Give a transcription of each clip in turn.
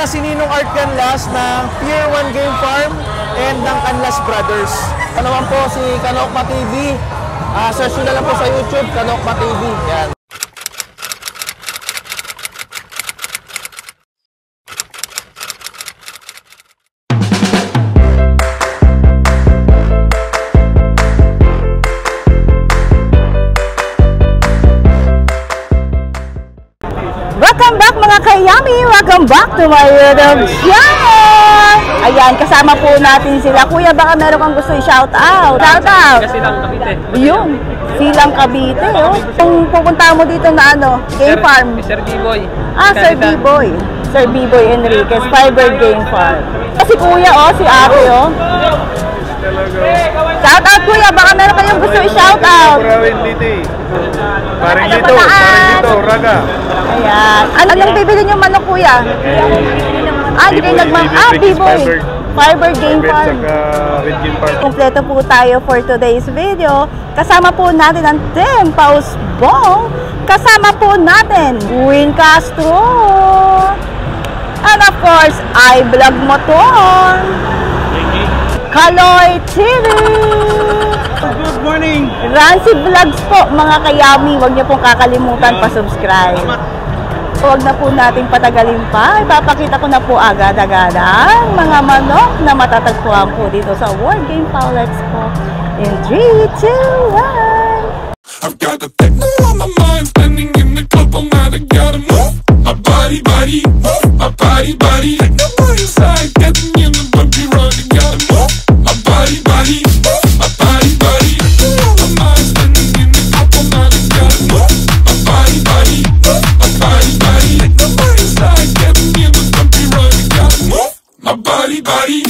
si Ninong Art Canlas ng Pier 1 Game Farm and ng Canlas Brothers. Ito naman po si Kanokma TV. Search nyo na lang po sa YouTube, Kanokma TV. Yan. Welcome back mga kayami! Welcome back to my YouTube channel! Ayan, kasama po natin sila. Kuya, baka meron kang gusto i-shout out. Shout out! Silang Cavite. Yun, Silang Cavite. Oh. Kung pupunta mo dito na Game Farm. Sir B-Boy. Sir B-Boy. Sir B-Boy Enriquez, Fiber Game Farm. Si Kuya, si Ate, Shout out, Kuya. Baka meron kayong gusto i-shout out. Parang dito, Raga. Ayan. Anong bibili niyo manok, Kuya? Hindi kayo B-Boy. Fiber Game Farm. Kompleto po tayo for today's video. Kasama po natin ang Team Pausbong. Kasama po natin Win Castro. And of course, iVlog Motor. Kaloy TV. Good morning. Rancy Vlogs po, mga kayami. Huwag niyo pong kakalimutan pa-subscribe. Huwag na po natin patagalin pa. Ipapakita ko na po agad-agad ang mga manok na matatagpuan po dito sa World Game Fowl Expo. In 3, 2, 1. I've got the techno on my mind, standing in the club all night. I gotta move my body, move my body. Techno on your side, getting in the bumpy ride. I gotta move my body, move my body. Techno on my mind, standing in the club all night. I gotta move my body, move my body. Techno on your side, getting in the bumpy ride. I gotta move my body,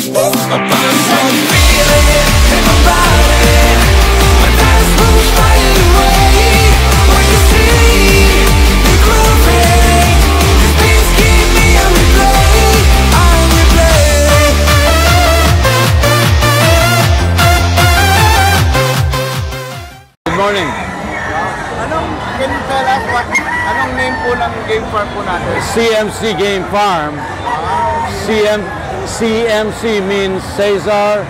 move my body. Feeling it in my body. My dance moves flying away. What you see, you grooving. These beats keep me on replay. On replay. Good morning. Can you tell us anong name po ng game farm po natin? CMC Game Farm. CMC means Cesar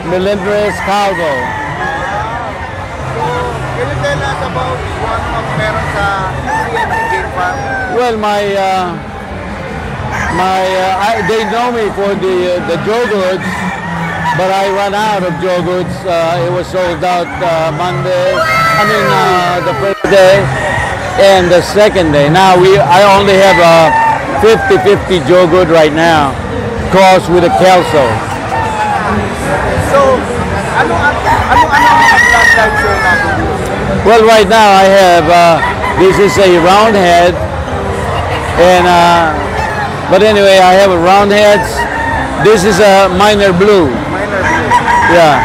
Melendres Calvo. Can you tell us about what meron sa CMC Game Farm? Well, they know me for the Joe Goods, but I ran out of Joe Goods. It was sold out the first day and the second day. Now I only have a 50-50 Joe Good right now, crossed with a Kelso. So, anong bloodline sir natin? Well, right now I have this is a round head, and but anyway, I have a round heads. This is a minor blue. Yeah,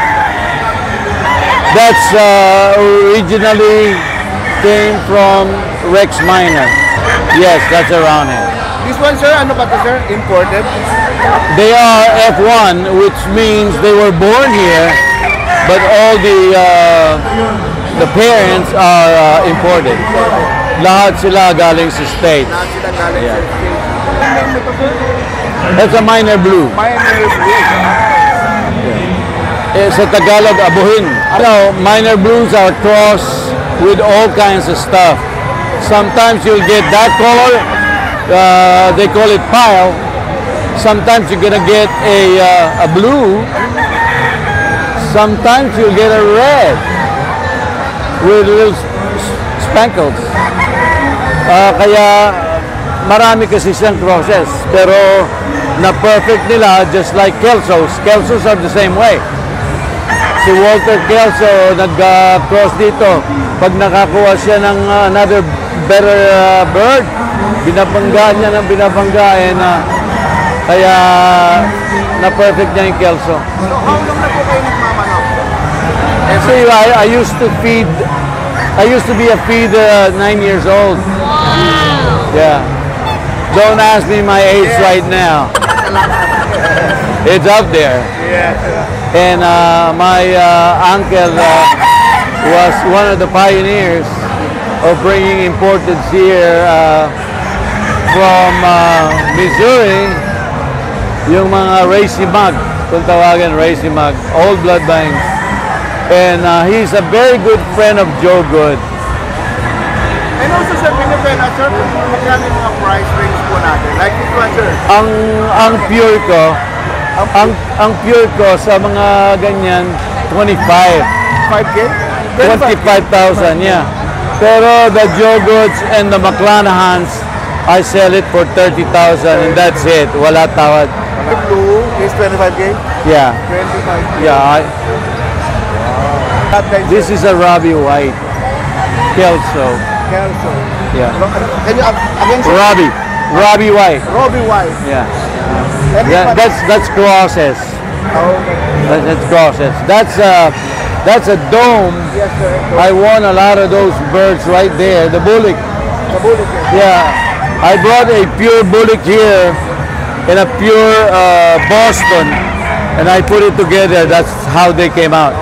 that's originally came from Rex Minor. Yes, that's a round head. This one, sir, ano ba to, sir? Imported? They are F1, which means they were born here, but all the parents are imported. Lahat sila galing sa States. Lahat sila galing sa States. Ano name mo to, sir? That's a minor blue. Minor blue. Sa Tagalog, abuhin. Minor blues are crossed with all kinds of stuff. Sometimes you'll get that color. They call it pile. Sometimes you're gonna get a blue. Sometimes you'll get a red with little spankles. Kaya marami kasi siyang crosses, pero na-perfect nila just like Kelsos. Kelsos are the same way. Si Walter Kelso nag-cross dito. Pag nakakuha siya ng another better bird, binabangga niya ng binabangga, kaya na-perfect niya yung Kelso. So, how long na po kayo nagmamanok? See, I used to be a feeder 9 years old. Wow! Yeah. Don't ask me my age right now. It's up there. Yeah. And my uncle was one of the pioneers of bringing imported here from Missouri yung mga Racy Mag, kung tawagin Racy Mag, old bloodlines. And he's a very good friend of Joe Good. And also, sir, pinipela, sir, magkano yung mga price range po natin? Like this one, sir. Ang pure ko, ang pure ko sa mga ganyan, 25. 5K? 25,000, yeah. Pero the Joe Goods and the McClanahans, I sell it for 30,000 and that's it. Wala tawad. The blue is 25K? Yeah. 25K. Yeah. That guy, This is a Robbie White. Kelso. Kelso. Yeah. Can you, again, sir? Robbie White. Robbie White. Yeah. And Yeah, that's crosses. okay. That's crosses. That's a dome. Yes, sir. I won a lot of those birds right there. The bullock. The bullet, yes. Yeah. I brought a pure bullock here and a pure Boston, and I put it together. That's how they came out.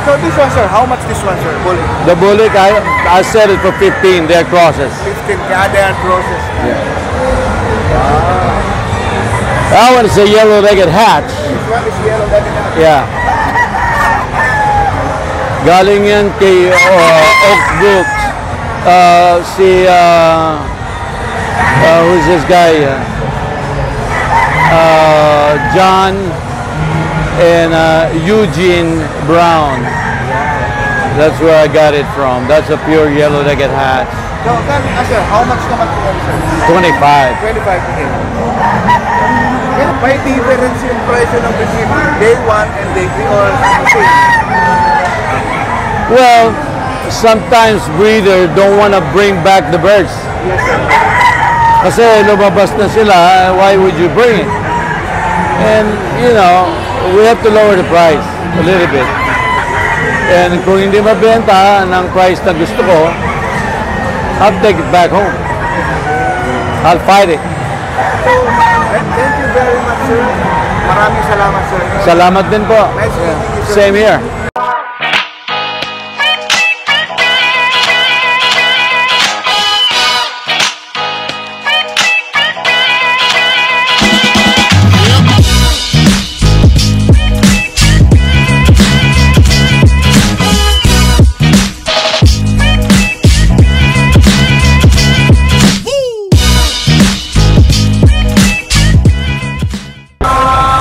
So this one, sir, how much this one, sir? Bullet. The bullock, I sell it for 15. They're crosses. 15. Yeah, they are crosses. That one is a yellow-legged hatch. This one is yellow, that is not. Yeah. Galing yan kay Oak Brooks. Who's this guy? John and Eugene Brown. That's where I got it from. That's a pure yellow-legged hatch. So, then, sir, how much naman po yan, sir? 25. 25K. May difference yung presyo ng between day 1 and day 3 or same? Well, sometimes breeder don't want to bring back the birds. Yes, sir. Kasi lumabas na sila, why would you bring it? And, you know, we have to lower the price a little bit. And kung hindi mabenta ng price na gusto ko, I'll take it back home. I'll fight it. Thank you very much, sir. Maraming salamat, sir. Salamat din po. Nice meeting you, sir. Same here.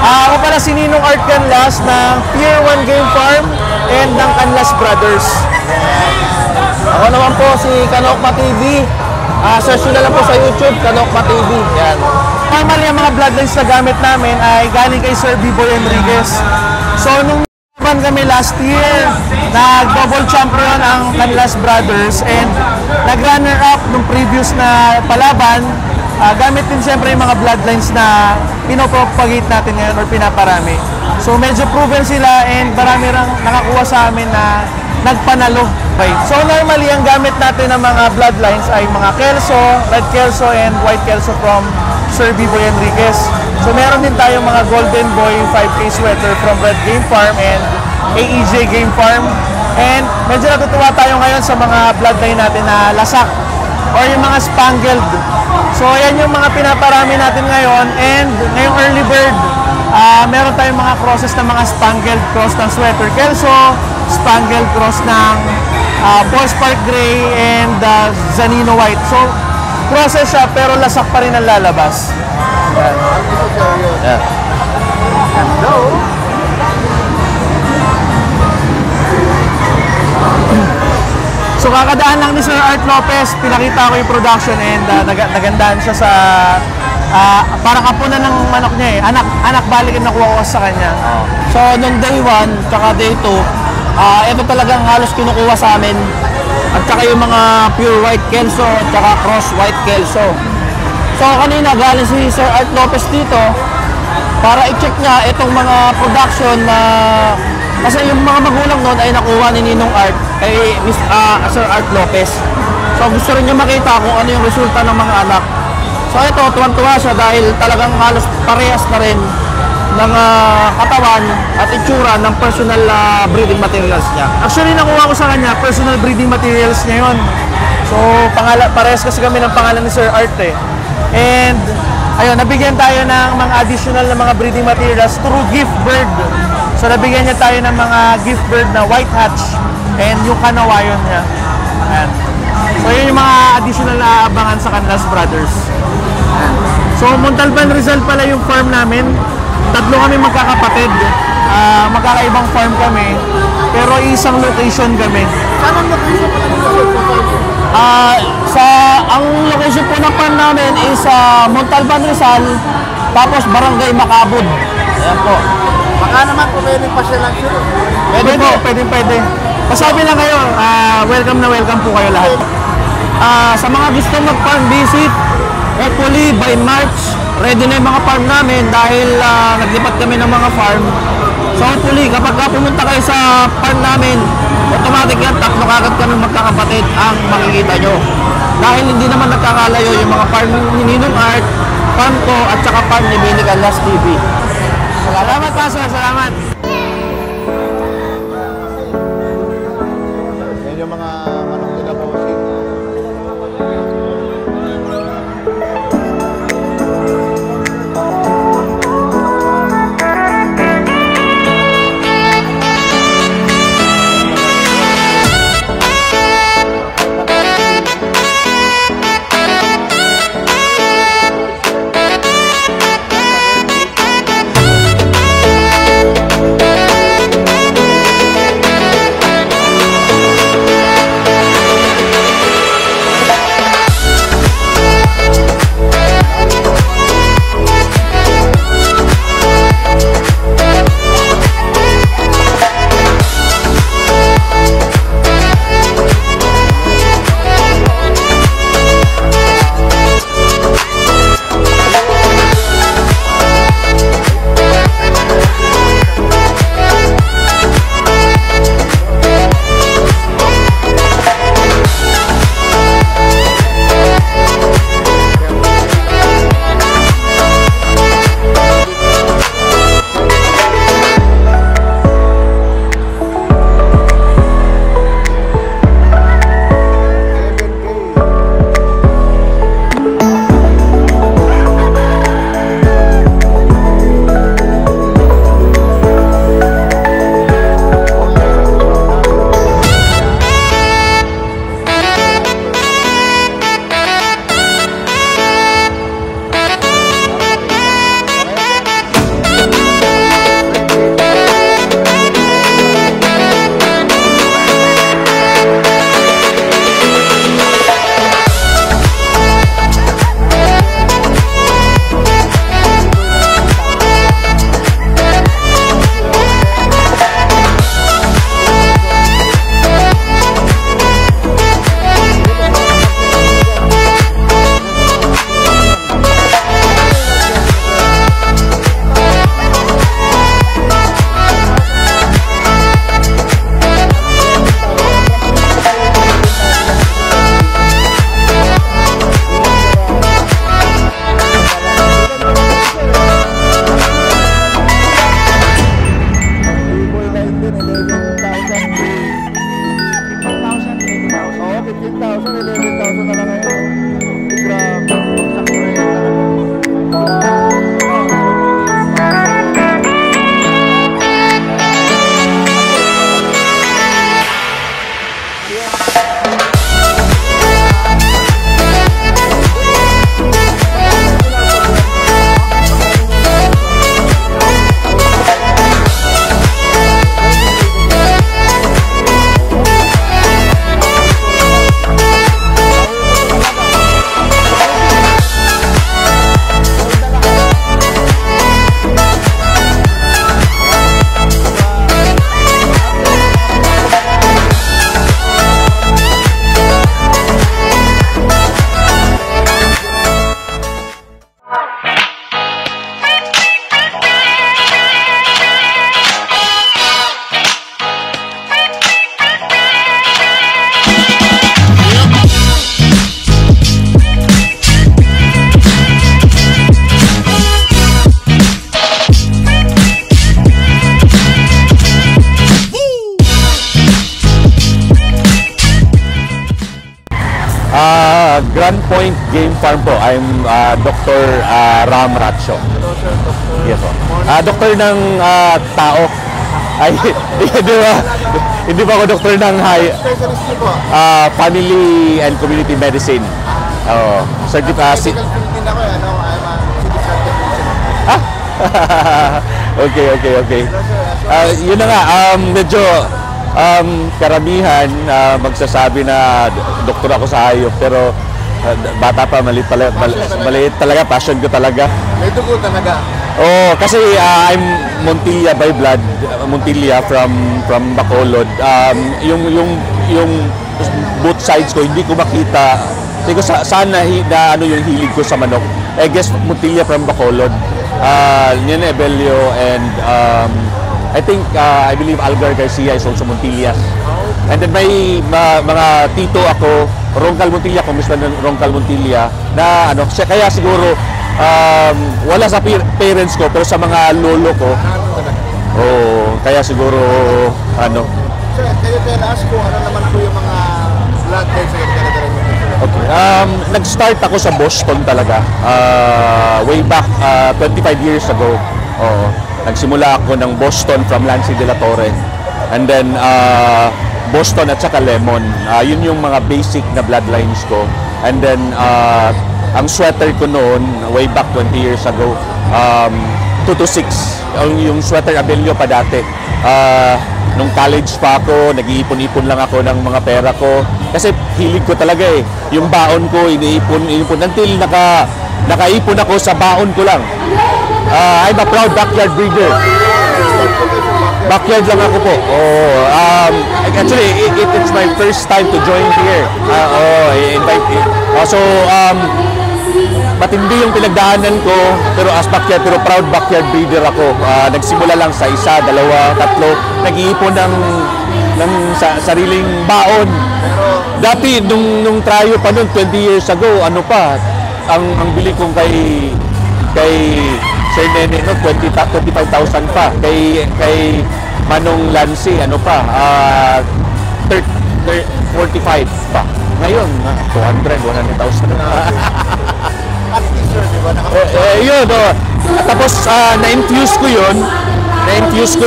Ako pala si Ninong Art Canlas ng Pier 1 Game Farm and ng Canlas Brothers. Ako naman po si Kanokma TV. Search nyo na lang po sa YouTube, Kanokma TV. Yan. Normally, ang mga bloodlines na gamit namin ay galing kay Sir B-Boy Enriquez. So, nung naman kami last year, nag-double champion ang Canlas Brothers and nag-runner-up nung previous na palaban. Gamit din siyempre yung mga bloodlines na pinopropagate natin ngayon or pinaparami. So medyo proven sila and marami rang nakakuha sa amin na nagpanalo. Right? So normally ang gamit natin ng mga bloodlines ay mga Kelso, Red Kelso and White Kelso from Sir B-Boy Enriquez. So meron din tayong mga Golden Boy 5K sweater from Red Game Farm and AEJ Game Farm. And medyo natutuwa tayo ngayon sa mga bloodline natin na lasak or yung mga spangled. So ayan yung mga pinaparami natin ngayon and ngayong early bird, meron tayong mga crosses ng mga spangled cross ng Sweater Kelso, spangled cross ng Paul Spark Gray and Zanino White. So crosses siya pero lasak pa rin ang lalabas. Ayan. Yeah. Hello. So kakadaan lang ni Sir Art Lopez, pinakita ko yung production and nagandaan siya sa parang kapunan ng manok niya eh. Anak balik ang nakuha ko sa kanya. So nung day 1 tsaka day 2, ito talagang halos kinukuha sa amin. At saka yung mga pure white Kelso at saka cross white Kelso. So kanina galing si Sir Art Lopez dito para i-check niya itong mga production na kasi yung mga magulang noon ay nakuha ni Ninong Art kay Sir Art Lopez. So gusto rin niya makita kung ano yung resulta ng mga anak. So ito, tuwan-tuwa siya dahil talagang halos parehas na rin ng katawan at itsura ng personal breeding materials niya. Actually, nakuha ko sa kanya, personal breeding materials niya yun. So parehas kasi kami ng pangalan ni Sir Art eh. And ayun, nabigyan tayo ng mga additional na mga breeding materials through gift bird. So nabigyan niya tayo ng mga gift bird na white hatch and yung kanawayon niya. Ayan. So yun yung mga additional na abangan sa Canlas Brothers. Ayan. So Montalban Rizal pala yung farm namin. Tatlo kami magkakapatid. Magkakaibang farm kami. Pero isang location kami. Saan ang location pala nito sa farm? Ang location po ng farm namin is Montalban Rizal, tapos Barangay Macabud. Ayan po. Baka naman kung may pasyalan sila. Pwede po, pwede. Pasabi lang kayo, welcome na welcome po kayo lahat. Sa mga gusto mag-farm visit, hopefully by March, ready na yung mga farm namin dahil naglipat kami ng mga farm. So hopefully, kapag pumunta kayo sa farm namin, automatic yan, tatlo kagad kami magkakapatid ang makikita nyo. Dahil hindi naman nagkakalayo yung mga farm ni Ninong Art, farm ko, at saka farm ni Mini Canlas TV. Salamat pa, sir. Salamat. Yan yung mga manok nila po. Grand Point Game Farm po. I'm Dr. Ram Ratio. Yes po. Doktor ng tao. Ay, hindi ba ako doktor ng Specialist niyo po. family and community medicine. Medical field din ako, ano, I'm a civil servant. Okay. Yun na nga, medyo karamihan magsasabi na doktor ako sa hayop, pero bata pa, maliit talaga, passion ko talaga. May dugo talaga. Oh, kasi I'm Montilla by blood, Montilla from Bacolod. Yung both sides ko hindi ko makita. Hindi ko saan na ano yung hilig ko sa manok. I guess Montilla from Bacolod. Nene Ebelio and I think I believe Algar Garcia is also Montillas. And then may mga tito ako, Roncal Montilla, Congressman Roncal Montilla, na ano, kaya siguro wala sa parents ko pero sa mga lolo ko. Kaya siguro ano. Sir, kayo tell us kung ano naman po yung mga blood types na kinakadala niyo. Okay. Nag-start ako sa Boston talaga. Way back 25 years ago. Nagsimula ako ng Boston from Lancy de la Torre. And then Boston at saka Lemon. Yun yung mga basic na bloodlines ko. And then ang sweater ko noon, way back 20 years ago, 2 to 6. Yung sweater Abelio pa dati. Nung college pa ako, nag-iipon-ipon lang ako ng mga pera ko. Kasi hilig ko talaga eh. Yung baon ko, iniipon until nakaipon ako sa baon ko lang. I'm a proud backyard breeder. Backyard lang ako po. Actually, it's my first time to join here. Matindi yung pinagdaanan ko, pero as backyard, pero proud backyard breeder ako. Nagsimula lang sa 1, 2, 3, nag-iipon ng sariling baon. Dati, nung tryo pa noon, 20 years ago, ano pa, ang bili kong kay Sir Nene, no, 25,000 pa. Kay Manong Lancy, ano pa, 45 pa. Ngayon, 200, 100,000. At least, sir, di ba? Yun, tapos na-infuse ko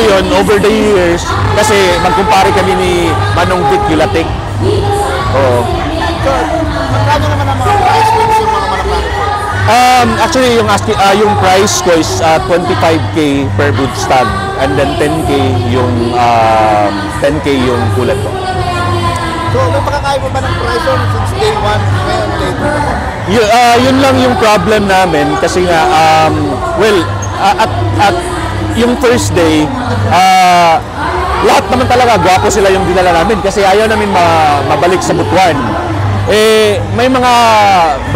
yun over the years kasi magkumpare kami ni Manong Vic Yulatik. Sir, magkano naman ang mga price points yung mga malakang? Actually, yung price ko is 25K per brood stag and then 10K yung kulat ko. So, may pakakaiba ba ng price since day 1 ngayon, day 2? Yun lang yung problem namin kasi nga, at yung first day, lahat naman talaga, gwapo sila yung dinala namin kasi ayaw namin mabalik sa Butuan. May mga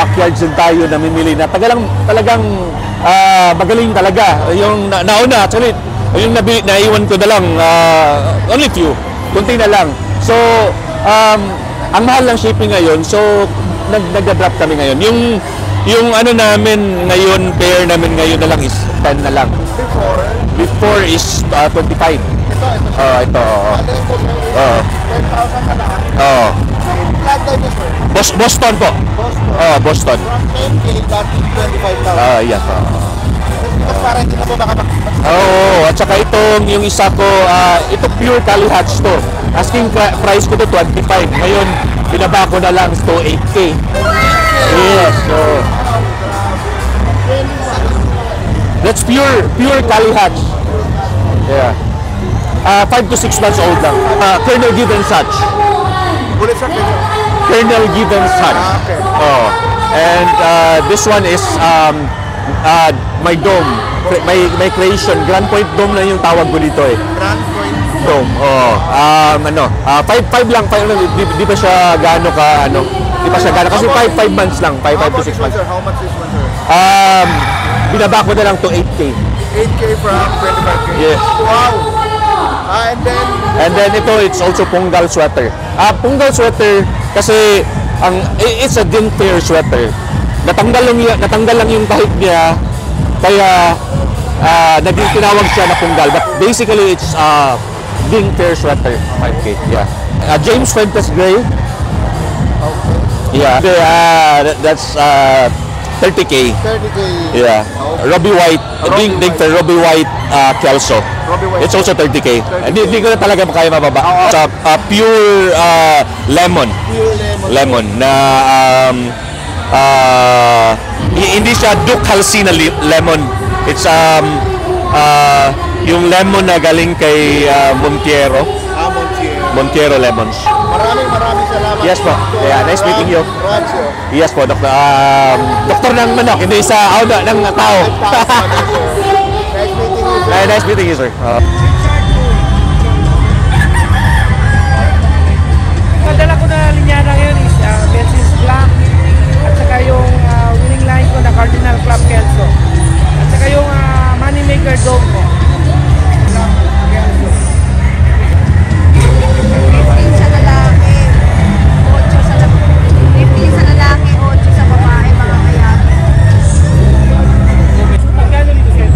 backyards din tayo na mimili na talagang magaling talaga. Yung nauna, actually, yung naiwan ko na lang, only few, kunti na lang. So, ang mahal ng shipping ngayon, so nagda-drop kami ngayon. Yung ano namin ngayon, pair namin ngayon na lang is 10 na lang. Before is 25. Ito. 10,000 na lang. Blood type is, sir? Boston po. Boston. From 10K, dati 25,000. Yes. Mas parang hindi na po baka At saka yung isa ko, ito pure Cali Hatch to. Asking price ko to 25. Ngayon, pinaba ko na lang to 8K. Yes. So, that's pure Cali Hatch. Yeah. 5 to 6 months old lang. Colonel Given Such. Bulit sa kanya. Colonel Given Such. Okay. And this one is my dome. May creation. Grand Point Dome lang yung tawag ko dito eh. Grand Point. Dome. 5 lang. Di pa siya gaano ka, di pa siya gaano. Kasi 5 months lang. 5 to 6 months. How much this one, sir? Binaba ko na lang to 8K. 8K from 25K. Yes. Wow. And then ito, it's also Punggal sweater. Punggal sweater kasi it's a din fair sweater. Natanggal lang yung kahit niya, kaya naging tinawag siya na Punggal. But basically, it's din fair sweater. 5K, yeah. James Fuentes Gray. Yeah. That's 30K. 30K. Yeah. Robbie White. Ding for Robbie White Kelso. Robbie White. It's also 30K. Hindi ko na talaga kaya mababa. Sa pure lemon. Pure lemon. Lemon na hindi siya Duke Halsina lemon. It's yung lemon na galing kay Montiero. Montiero Lemons. Maraming salamat. Yes po. Yeah, nice meeting you. Rocio. Yes po, doktor. Doktor ng manok, hindi sa ng tao. Nice meeting you, sir. Nice meeting you, sir. Padala ko na linyada ngayon is Bensis Black at saka yung winning line ko na Cardinal Club Kelso at saka yung Moneymaker Dome ko. 15 sa lalaki, 8 sa lalaki, 15 sa lalaki, 8 sa babae, mga kaya. Magkano dito sir?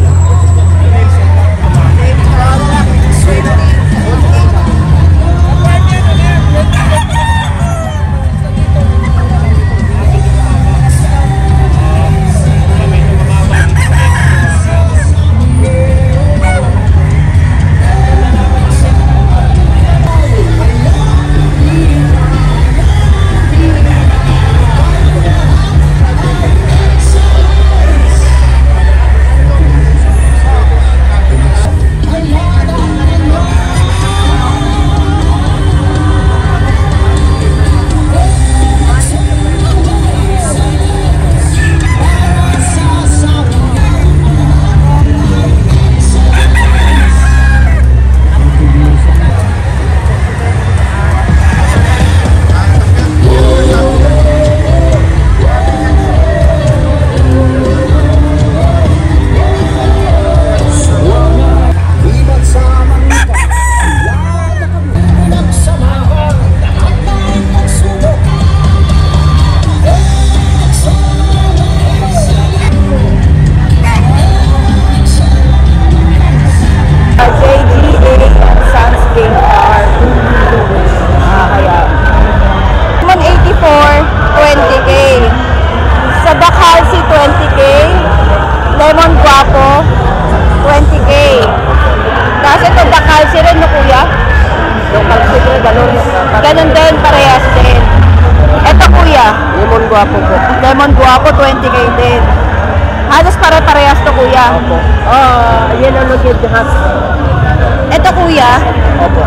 Lemon Guapo, 20K. Kasi ito, Dakalsi rin, no kuya? Dakalsi rin, ganun din, parehas din. Ito kuya? Lemon Guapo po. Lemon Guapo, 20K din. Halos pare-parehas to kuya? Opo. Yellow Legged Hat. Ito kuya? Opo.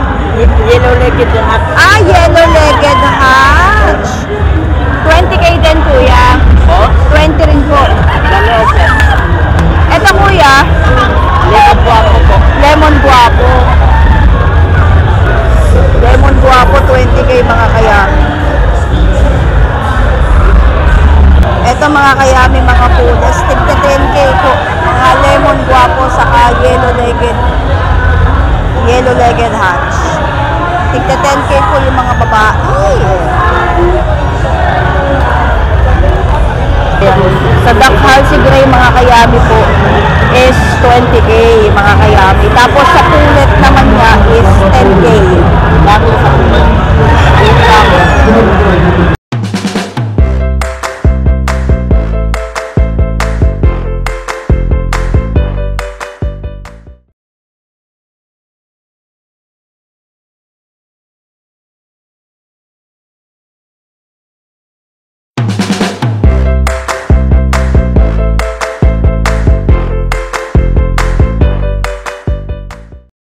Yellow Legged Hat. Yellow Legged Hatch. 20K din kuya. 20 rin po. Ito kuya? Lemon Guapo po. Lemon Guapo. Lemon Guapo, 20K mga kayami. Ito mga kayami, mga pudas, tigta 10K po. Mga Lemon Guapo saka Yellow Legged Hatch. Tigta 10K po yung mga babae. Sa Duck Halsey Gray mga kayami po is 20K mga kayami. Tapos sa pulet naman niya is 10K. Dami sa pulet.